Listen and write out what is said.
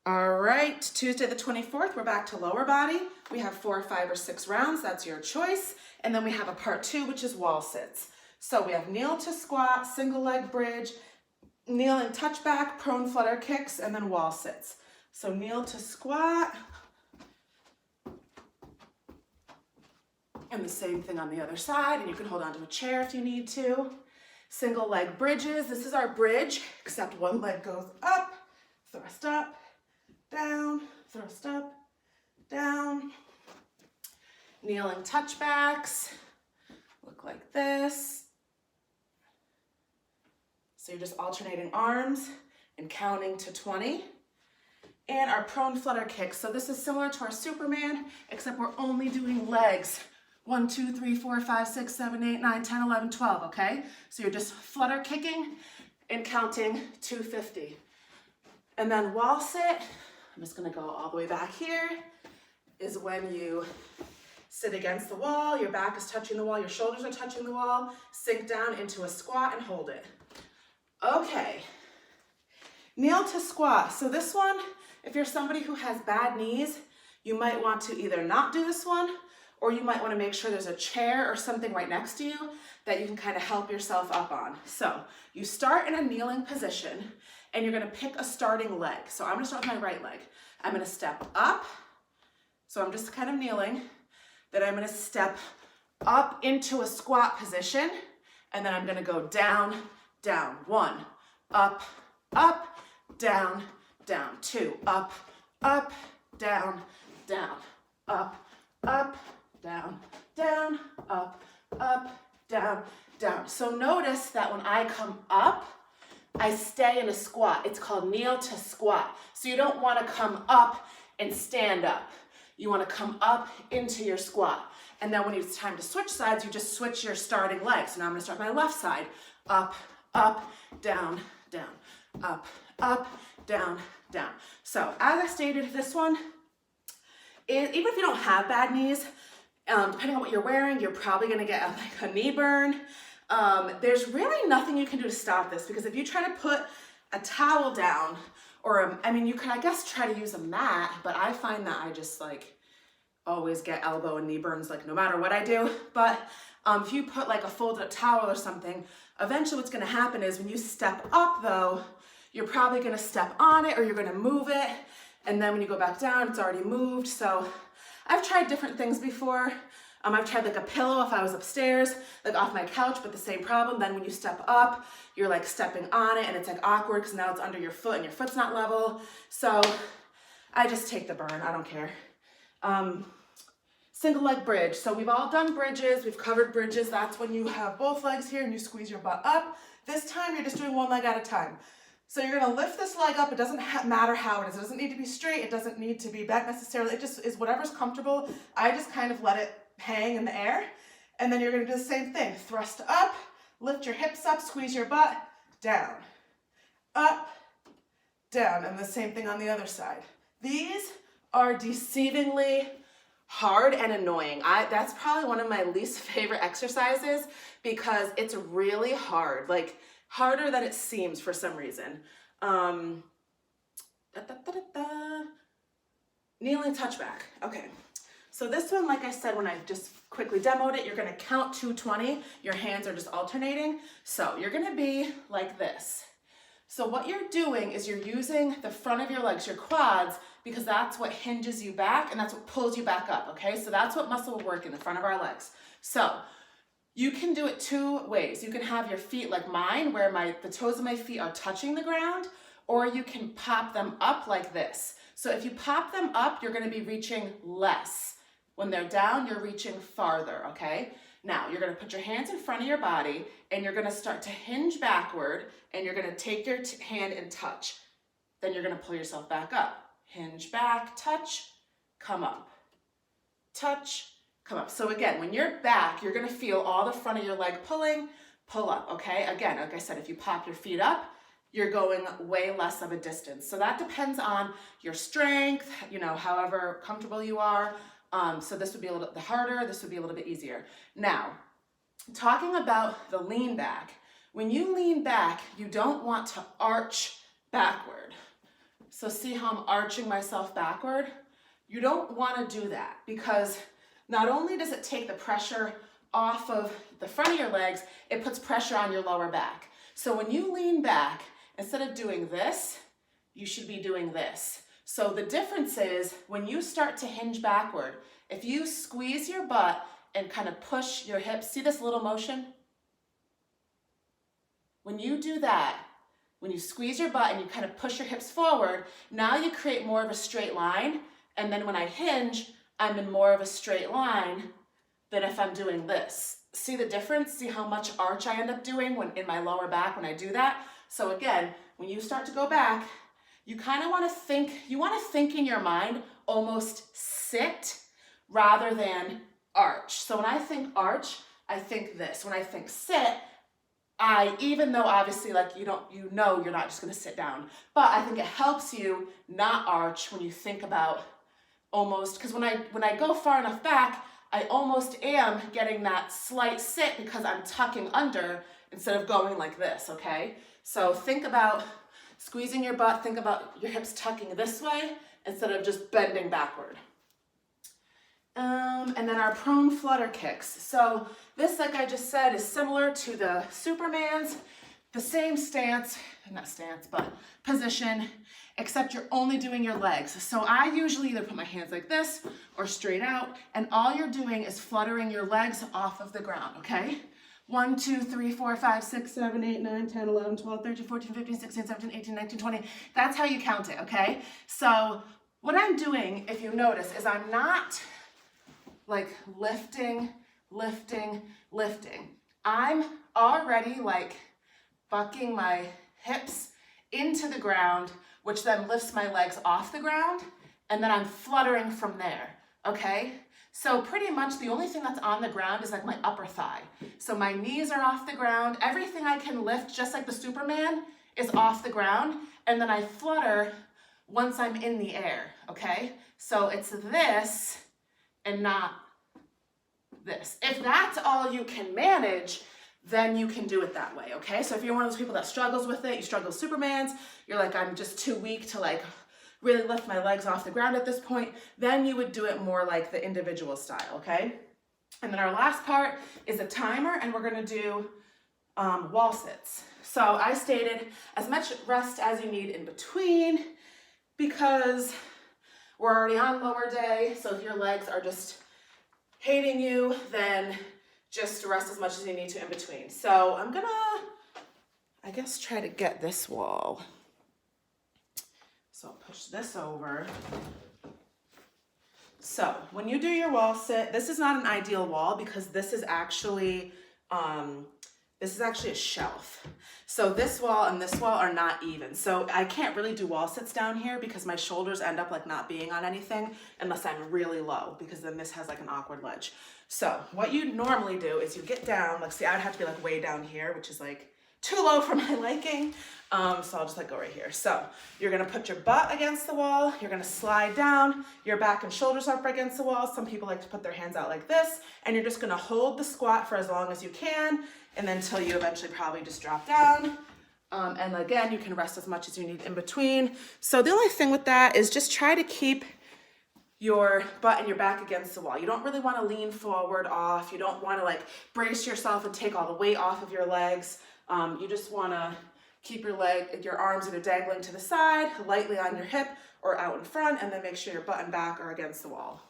All right, Tuesday the 24th, we're back to lower body. We have 4, 5, or 6 rounds, that's your choice. And then we have a part 2, which is wall sits. So we have kneel to squat, single leg bridge, kneel and touch back, prone flutter kicks, and then wall sits. So kneel to squat. And the same thing on the other side, and you can hold onto a chair if you need to. Single leg bridges, this is our bridge, except one leg goes up, thrust up, down, thrust up, down. Kneeling touchbacks look like this. So you're just alternating arms and counting to 20. And our prone flutter kicks. So this is similar to our Superman, except we're only doing legs. 1, 2, 3, 4, 5, 6, 7, 8, 9, 10, 11, 12, okay? So you're just flutter kicking and counting 250. And then wall sit, I'm just gonna go all the way back here, is when you sit against the wall, your back is touching the wall, your shoulders are touching the wall, sink down into a squat and hold it. Okay, kneel to squat. So this one, if you're somebody who has bad knees, you might want to either not do this one, or you might want to make sure there's a chair or something right next to you that you can kind of help yourself up on. So you start in a kneeling position and you're going to pick a starting leg. So I'm going to start with my right leg. I'm going to step up. So I'm just kind of kneeling. Then I'm going to step up into a squat position. And then I'm going to go down, down. 1, up, up, down, down. 2, up, up, down, down, up, up, down, down, up, up, down, down. So notice that when I come up, I stay in a squat. It's called kneel to squat. So you don't want to come up and stand up. You want to come up into your squat. And then when it's time to switch sides, you just switch your starting leg. So now I'm going to start my left side. Up, up, down, down, up, down, down. So as I stated, this one, even if you don't have bad knees, depending on what you're wearing, you're probably going to get like a knee burn. There's really nothing you can do to stop this, because if you try to put a towel down, or you could, I guess, try to use a mat, but I find that I just like always get elbow and knee burns like no matter what I do. But if you put like a folded up towel or something, eventually what's going to happen is when you step up though, you're probably going to step on it or you're going to move it. And then when you go back down, it's already moved. So I've tried different things before. I've tried like a pillow if I was upstairs, like off my couch, but the same problem. Then when you step up, you're like stepping on it and it's like awkward because now it's under your foot and your foot's not level. So I just take the burn, I don't care. Single leg bridge. So we've all done bridges, we've covered bridges. That's when you have both legs here and you squeeze your butt up. This time you're just doing one leg at a time. So you're gonna lift this leg up. It doesn't matter how it is. It doesn't need to be straight. It doesn't need to be bent necessarily. It just is whatever's comfortable. I just kind of let it hang in the air. And then you're gonna do the same thing. Thrust up, lift your hips up, squeeze your butt, down, up, down. And the same thing on the other side. These are deceivingly hard and annoying. That's probably one of my least favorite exercises because it's really hard. Like, harder than it seems for some reason. Kneeling touchback. Okay. So this one, like I said, when I just quickly demoed it, you're gonna count 220. Your hands are just alternating. So you're gonna be like this. So what you're doing is you're using the front of your legs, your quads, because that's what hinges you back and that's what pulls you back up, okay? So that's what muscle will work in the front of our legs. So you can do it 2 ways. You can have your feet like mine, where the toes of my feet are touching the ground, or you can pop them up like this. So if you pop them up, you're gonna be reaching less. When they're down, you're reaching farther, okay? Now, you're gonna put your hands in front of your body, and you're gonna start to hinge backward, and you're gonna take your hand and touch. Then you're gonna pull yourself back up. Hinge back, touch, come up. Touch, come up. So again, when you're back, you're gonna feel all the front of your leg pulling, pull up, okay? Again, like I said, if you pop your feet up, you're going way less of a distance. So that depends on your strength, however comfortable you are. So this would be a little bit harder, this would be a little bit easier. Now, talking about the lean back, when you lean back, you don't want to arch backward. So see how I'm arching myself backward? You don't want to do that because not only does it take the pressure off of the front of your legs, it puts pressure on your lower back. So when you lean back, instead of doing this, you should be doing this. So the difference is when you start to hinge backward, if you squeeze your butt and kind of push your hips, see this little motion? When you do that, when you squeeze your butt and you kind of push your hips forward, now you create more of a straight line. And then when I hinge, I'm in more of a straight line than if I'm doing this. See the difference? See how much arch I end up doing when in my lower back when I do that? So again, when you start to go back, you kind of want to think, in your mind, almost sit rather than arch. So when I think arch, I think this. When I think sit, even though obviously like you know you're not just going to sit down, but I think it helps you not arch when you think about almost, because when I go far enough back, I almost am getting that slight sit because I'm tucking under instead of going like this, okay? So think about squeezing your butt, think about your hips tucking this way instead of just bending backward. And then our prone flutter kicks. So this, like I just said, is similar to the Superman's, the same stance, not stance, but position, except you're only doing your legs. So I usually either put my hands like this or straight out, and all you're doing is fluttering your legs off of the ground, okay? 1, 2, 3, 4, 5, 6, 7, 8, 9, 10, 11, 12, 13, 14, 15, 16, 17, 18, 19, 20. That's how you count it, okay? So what I'm doing, if you notice, is I'm not like lifting. I'm already like bucking my hips into the ground, which then lifts my legs off the ground, and then I'm fluttering from there, okay? So pretty much the only thing that's on the ground is like my upper thigh. So my knees are off the ground, everything I can lift, just like the Superman, is off the ground, and then I flutter once I'm in the air, okay? So it's this and not this. If that's all you can manage, then you can do it that way, okay? So if you're one of those people that struggles with it, you struggle with Supermans, you're like, I'm just too weak to like really lift my legs off the ground at this point, then you would do it more like the individual style, okay? And then our last part is a timer, and we're gonna do wall sits. So I stated as much rest as you need in between because we're already on lower day, so if your legs are just hating you, then just rest as much as you need to in between. So I'm gonna, I guess, try to get this wall. So I'll push this over. So when you do your wall sit, this is not an ideal wall because this is actually a shelf. So this wall and this wall are not even. So I can't really do wall sits down here because my shoulders end up like not being on anything unless I'm really low, because then this has like an awkward ledge. So what you normally do is you get down, like see, I would have to be like way down here, which is like too low for my liking. So I'll just like go right here. So you're gonna put your butt against the wall, you're gonna slide down, your back and shoulders up against the wall. Some people like to put their hands out like this, and you're just gonna hold the squat for as long as you can, and then until you eventually probably just drop down. And again, you can rest as much as you need in between. So the only thing with that is just try to keep your butt and your back against the wall. You don't really want to lean forward off. You don't want to like brace yourself and take all the weight off of your legs. You just want to keep your arms either dangling to the side, lightly on your hip or out in front, and then make sure your butt and back are against the wall.